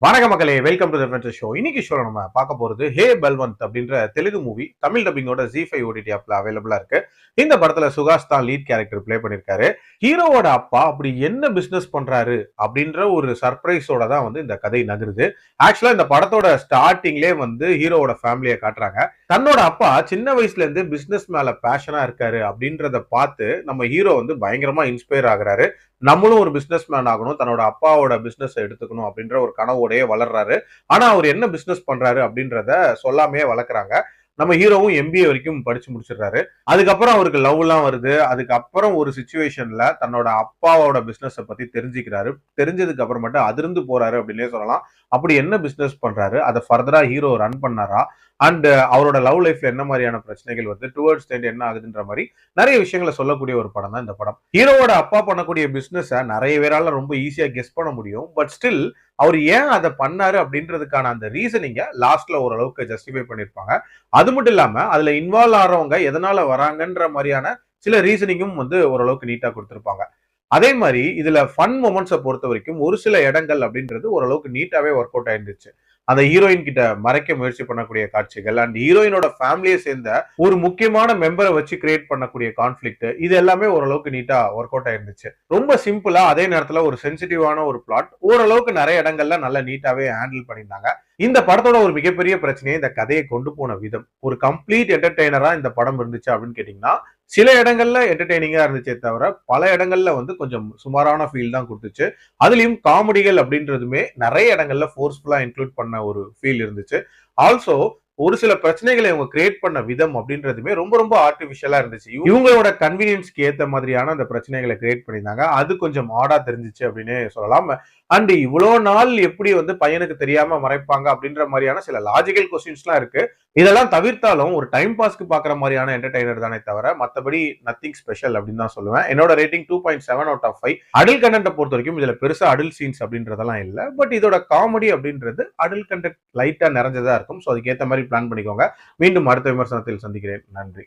வணக்க மக்களே, welcome to the adventure show. இன்னைக்கு ஷோல நம்ம பார்க்க போறது ஹே பல்வந்த் அப்படின்ற தெலுங்கு மூவி தமிழ் டப்பிங்கோட ஜி5 ஓடிடி ஆப்ல அவைலபிளா இருக்கு. இந்த படத்துல சுகாஷ் தான் லீட் கேரக்டர் ப்ளே பண்ணிருக்காரு. ஹீரோவோட அப்பா அப்படி என்ன பிசினஸ் பண்றாரு அப்படின்ற ஒரு சர்ப்ரைஸோட தான் வந்து இந்த கதை நகருது. ஆக்சுவலா இந்த படத்தோட ஸ்டார்டிங்லேயே வந்து ஹீரோவோட ஃபேமிலியை காட்டுறாங்க. தன்னோட அப்பா சின்ன வயசுல இருந்து பிசினஸ் மேல பேஷனா இருக்காரு அப்படின்றத பார்த்து நம்ம ஹீரோ வந்து பயங்கரமா இன்ஸ்பயர் ஆகுறாரு. நம்மளும் ஒரு பிசினஸ் மேன் ஆகணும், தன்னோட அப்பாவோட பிசினஸ் எடுத்துக்கணும் அப்படின்ற ஒரு கனவோடயே வளர்றாரு. ஆனா அவர் என்ன பிசினஸ் பண்றாரு அப்படின்றத சொல்லாமையே வளர்க்குறாங்க. நம்ம ஹீரோவும் எம்பிஏ வரைக்கும் படிச்சு முடிச்சிடுறாரு. அதுக்கப்புறம் அவருக்கு லவ் எல்லாம் வருது. அதுக்கப்புறம் ஒரு சுச்சுவேஷன்ல தன்னோட அப்பாவோட பிசினஸ் பத்தி தெரிஞ்சுக்கிறாரு. தெரிஞ்சதுக்கு அப்புறமேட்டு அதிர்ந்து போறாரு அப்படின்னே சொல்லலாம். அப்படி என்ன பிசினஸ் பண்றாரு, அதை ஃபர்தரா ஹீரோ ரன் பண்ணாரா, அண்ட் அவரோட லவ் லைஃப்ல என்ன மாதிரியான பிரச்சனைகள் வந்து டுவர்ட்ஸ் எண்ட் என்ன ஆகுதுன்ற மாதிரி நிறைய விஷயங்களை சொல்லக்கூடிய ஒரு படம் தான் இந்த படம். ஹீரோவோட அப்பா பண்ணக்கூடிய பிசினஸ் நிறைய பேரால ரொம்ப ஈஸியா கெஸ் பண்ண முடியும். பட் ஸ்டில் அவர் ஏன் அதை பண்ணாரு அப்படின்றதுக்கான அந்த ரீசனிங்க லாஸ்ட்ல ஓரளவுக்கு ஜஸ்டிஃபை பண்ணிருப்பாங்க. அது மட்டும் இல்லாம அதுல இன்வால்வ் ஆறவங்க எதனால வராங்கன்ற மாதிரியான சில ரீசனிங்கும் வந்து ஓரளவுக்கு நீட்டா கொடுத்திருப்பாங்க. அதே மாதிரி இதுல ஃபன் மொமெண்ட்ஸை பொறுத்த வரைக்கும் ஒரு சில இடங்கள் அப்படின்றது ஓரளவுக்கு நீட்டாவே ஒர்க் அவுட் ஆயிருந்துச்சு. அந்த ஹீரோயின் கிட்ட மறைக்க முயற்சி பண்ணக்கூடிய காட்சிகள் அண்ட் ஹீரோயினோட ஃபேமிலியை சேர்ந்த ஒரு முக்கியமான மெம்பரை வச்சு கிரியேட் பண்ணக்கூடிய கான்ஃபிளிக்ட், இது எல்லாமே ஓரளவுக்கு நீட்டா ஒர்க் அவுட் ஆயிருந்துச்சு. ரொம்ப சிம்பிளா அதே நேரத்துல ஒரு சென்சிட்டிவான ஒரு பிளாட் ஓரளவுக்கு நிறைய இடங்கள்ல நல்ல நீட்டாவே ஹேண்டில் பண்ணியிருந்தாங்க. இந்த படத்தோட ஒரு மிகப்பெரிய பிரச்சனையை இந்த கதையை கொண்டு போன விதம். ஒரு கம்ப்ளீட் என்டர்டெய்னரா இந்த படம் இருந்துச்சு அப்படின்னு கேட்டீங்கன்னா, சில இடங்கள்ல என்டர்டெய்னிங்கா இருந்துச்சே தவிர பல இடங்கள்ல வந்து கொஞ்சம் சுமாரான ஃபீல் தான் கொடுத்துச்சு. அதுலயும் காமெடிகள் அப்படின்றதுமே நிறைய இடங்கள்ல ஃபோர்ஸ்ஃபுல்லா இன்க்ளூட் பண்ண ஒரு ஃபீல் இருந்துச்சு. ஆல்சோ ஒரு சில பிரச்சனைகளை இவங்க கிரியேட் பண்ண விதம் அப்படின்றதுமே ரொம்ப ரொம்ப ஆர்டிபிஷியலா இருந்துச்சு. இவங்களோட கன்வீனியன்ஸ்க்கு ஏத்த மாதிரியான அந்த பிரச்சனைகளை கிரியேட் பண்ணியிருந்தாங்க. அது கொஞ்சம் ஆடா தெரிஞ்சிச்சு அப்படின்னே சொல்லலாம். அண்ட் இவ்வளோ நாள் எப்படி வந்து பையனுக்கு தெரியாம மறைப்பாங்க அப்படின்ற மாதிரியான சில லாஜிக்கல் கொஸ்டின்ஸ்லாம் இருக்கு. இதெல்லாம் தவிர்த்தாலும் ஒரு டைம் பாஸ்க்கு பாக்குற மாதிரியான என்டர்டைனர் தானே தவிர மத்தபடி நத்திங் ஸ்பெஷல் அப்படின்னு தான் சொல்லுவேன். என்னோட ரேட்டிங் 2.7 அவுட் ஆஃப் 5. அடல்ட் கண்டென்ட்டை பொறுத்த வரைக்கும் இதுல பெருசா அடல்ட் சீன்ஸ் அப்படின்றதெல்லாம் இல்ல. பட் இதோட காமெடி அப்படின்றது அடல்ட் கண்டென்ட் லைட்டா நிறைஞ்சதா இருக்கும். ஸோ அதுக்கேற்ற மாதிரி பிளான் பண்ணிக்கோங்க. மீண்டும் அடுத்த விமர்சனத்தில் சந்திக்கிறேன். நன்றி.